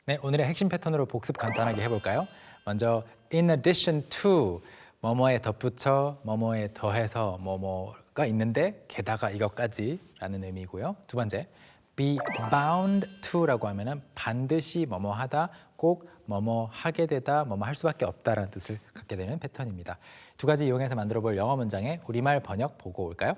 네, 오늘의 핵심 패턴으로 복습 간단하게 해볼까요? 먼저 in addition to 뭐뭐에 덧붙여 뭐뭐에 더해서 뭐뭐가 있는데 게다가 이것까지 라는 의미고요. 두 번째, be bound to라고 하면은 반드시 뭐뭐 하다, 꼭 뭐뭐 하게 되다, 뭐뭐 할 수밖에 없다라는 뜻을 갖게 되는 패턴입니다. 두 가지 이용해서 만들어 볼 영어 문장의 우리말 번역 보고 올까요?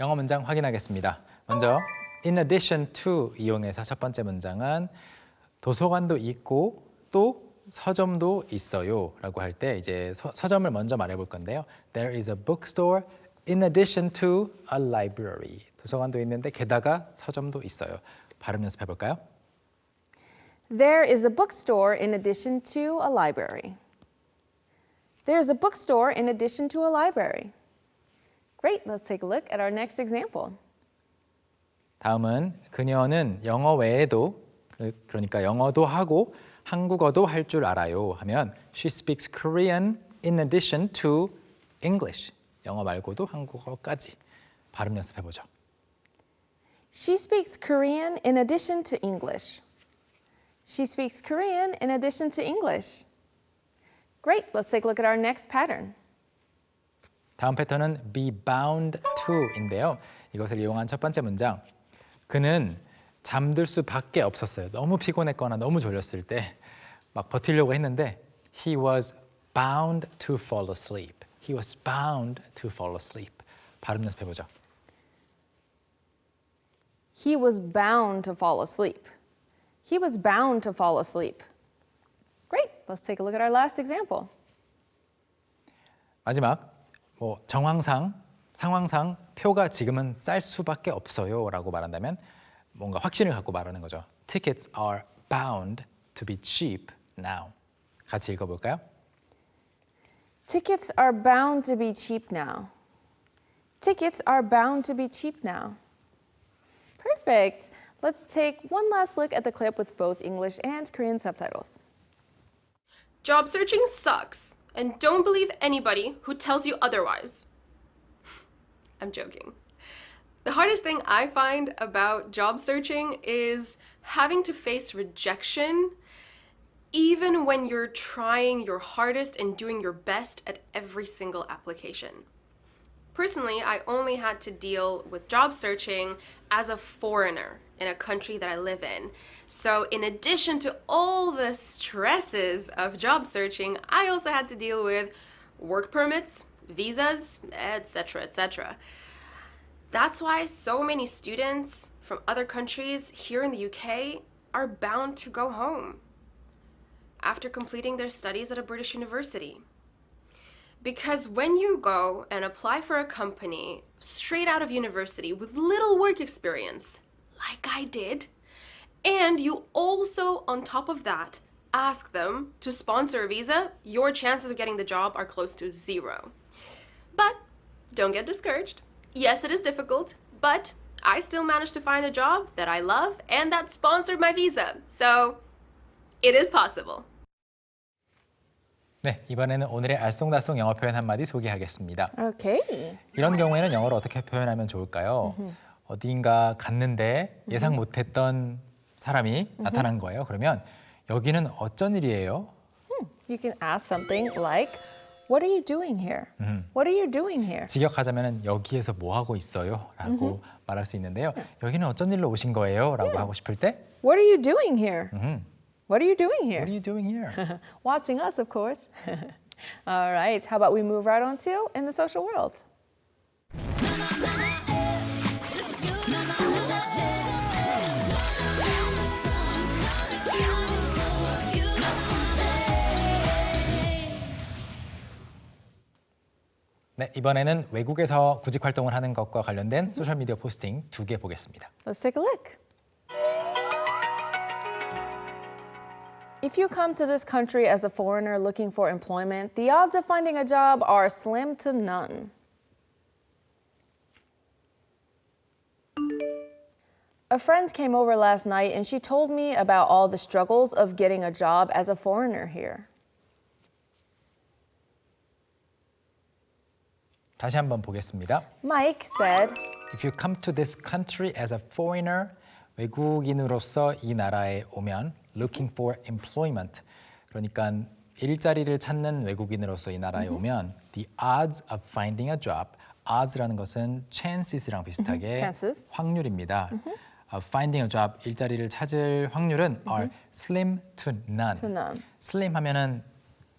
영어 문장 확인하겠습니다. 먼저 in addition to 이용해서 첫 번째 문장은 도서관도 있고 또 서점도 있어요 라고 할 때 이제 서점을 먼저 말해 볼 건데요. There is a bookstore in addition to a library. 도서관도 있는데 게다가 서점도 있어요. 발음 연습해 볼까요? There is a bookstore in addition to a library. There is a bookstore in addition to a library. Great, let's take a look at our next example. 다음은 그녀는 영어 외에도 그러니까 영어도 하고 한국어도 할 줄 알아요 하면 She speaks Korean in addition to English. 영어 말고도 한국어까지. 발음 연습해 보죠. She speaks Korean in addition to English. She speaks Korean in addition to English. Great, let's take a look at our next pattern. 다음 패턴은 be bound to인데요. 이것을 이용한 첫 번째 문장. 그는 잠들 수밖에 없었어요. 너무 피곤했거나 너무 졸렸을 때 막 버티려고 했는데 He was bound to fall asleep. He was bound to fall asleep. 발음 연습해 보죠. He was bound to fall asleep. He was bound to fall asleep. Great, let's take a look at our last example. 마지막 정황상, 상황상 표가 지금은 쌀 수밖에 없어요 라고 말한다면 뭔가 확신을 갖고 말하는 거죠. Tickets are bound to be cheap now. 같이 읽어볼까요? Tickets are bound to be cheap now. Tickets are bound to be cheap now. Perfect. Let's take one last look at the clip with both English and Korean subtitles. Job searching sucks, and don't believe anybody who tells you otherwise. I'm joking. The hardest thing I find about job searching is having to face rejection even when you're trying your hardest and doing your best at every single application. Personally, I only had to deal with job searching as a foreigner in a country that I live in. So in addition to all the stresses of job searching, I also had to deal with work permits, visas, etc., etc. That's why so many students from other countries here in the UK are bound to go home after completing their studies at a British university. Because when you go and apply for a company straight out of university with little work experience, like I did, and you also, on top of that, ask them to sponsor a visa, your chances of getting the job are close to zero. But don't get discouraged. Yes, it is difficult, but I still managed to find a job that I love and that sponsored my visa. So it is possible. 네, 이번에는 오늘의 알쏭달쏭 영어 표현 한마디 소개하겠습니다. Okay. 이런 경우에는 영어로 어떻게 표현하면 좋을까요? 어디인가 갔는데 예상 못했던 사람이 나타난 거예요. 그러면 여기는 어쩐 일이에요? You can ask something like, What are you doing here? What are you doing here? 직역하자면 여기에서 뭐 하고 있어요? 라고 말할 수 있는데요. 여기는 어쩐 일로 오신 거예요? 라고 하고 싶을 때 What are you doing here? What are you doing here? What are you doing here? Watching us, of course. All right, how about we move right on to in the social world? 네, 이번에는 외국에서 구직 활동을 하는 것과 관련된 소셜미디어 포스팅 2개 보겠습니다. Let's take a look. If you come to this country as a foreigner looking for employment, the odds of finding a job are slim to none. A friend came over last night and she told me about all the struggles of getting a job as a foreigner here. 다시 한번 보겠습니다. Mike said, If you come to this country as a foreigner, 외국인으로서 이 나라에 오면 looking for employment. 그러니까 일자리를 찾는 외국인으로서 이 나라에 오면 the odds of finding a job. odds라는 것은 chances랑 비슷하게 chances. 확률입니다. finding a job, 일자리를 찾을 확률은 are slim to none. To none. slim 하면은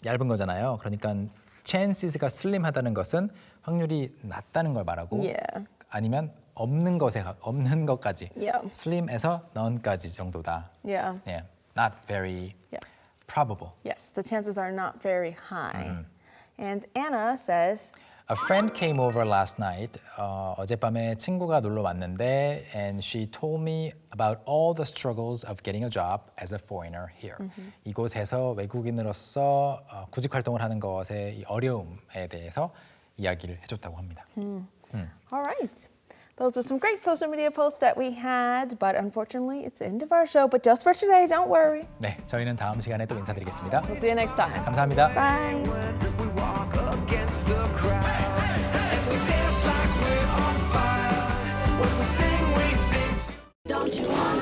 얇은 거잖아요. 그러니까 chances가 slim하다는 것은 확률이 낮다는 걸 말하고 Yeah. 아니면 없는 것까지 Yeah. slim에서 none까지 정도다. Yeah. Yeah, not very Yeah. probable. Yes, the chances are not very high. And Anna says, A friend came over last night. 어젯밤에 친구가 놀러 왔는데 and she told me about all the struggles of getting a job as a foreigner here. 이곳에서 외국인으로서 구직 활동을 하는 것의 이 어려움에 대해서 이야기를 해줬다고 합니다. all right. Those were some great social media posts that we had, but unfortunately, it's the end of our show. But just for today, don't worry. 네, 저희는 다음 시간에 또 인사드리겠습니다. We'll see you next time. 감사합니다. Bye. We walk against the crowd and we dance like we're on fire. When we sing, Don't you want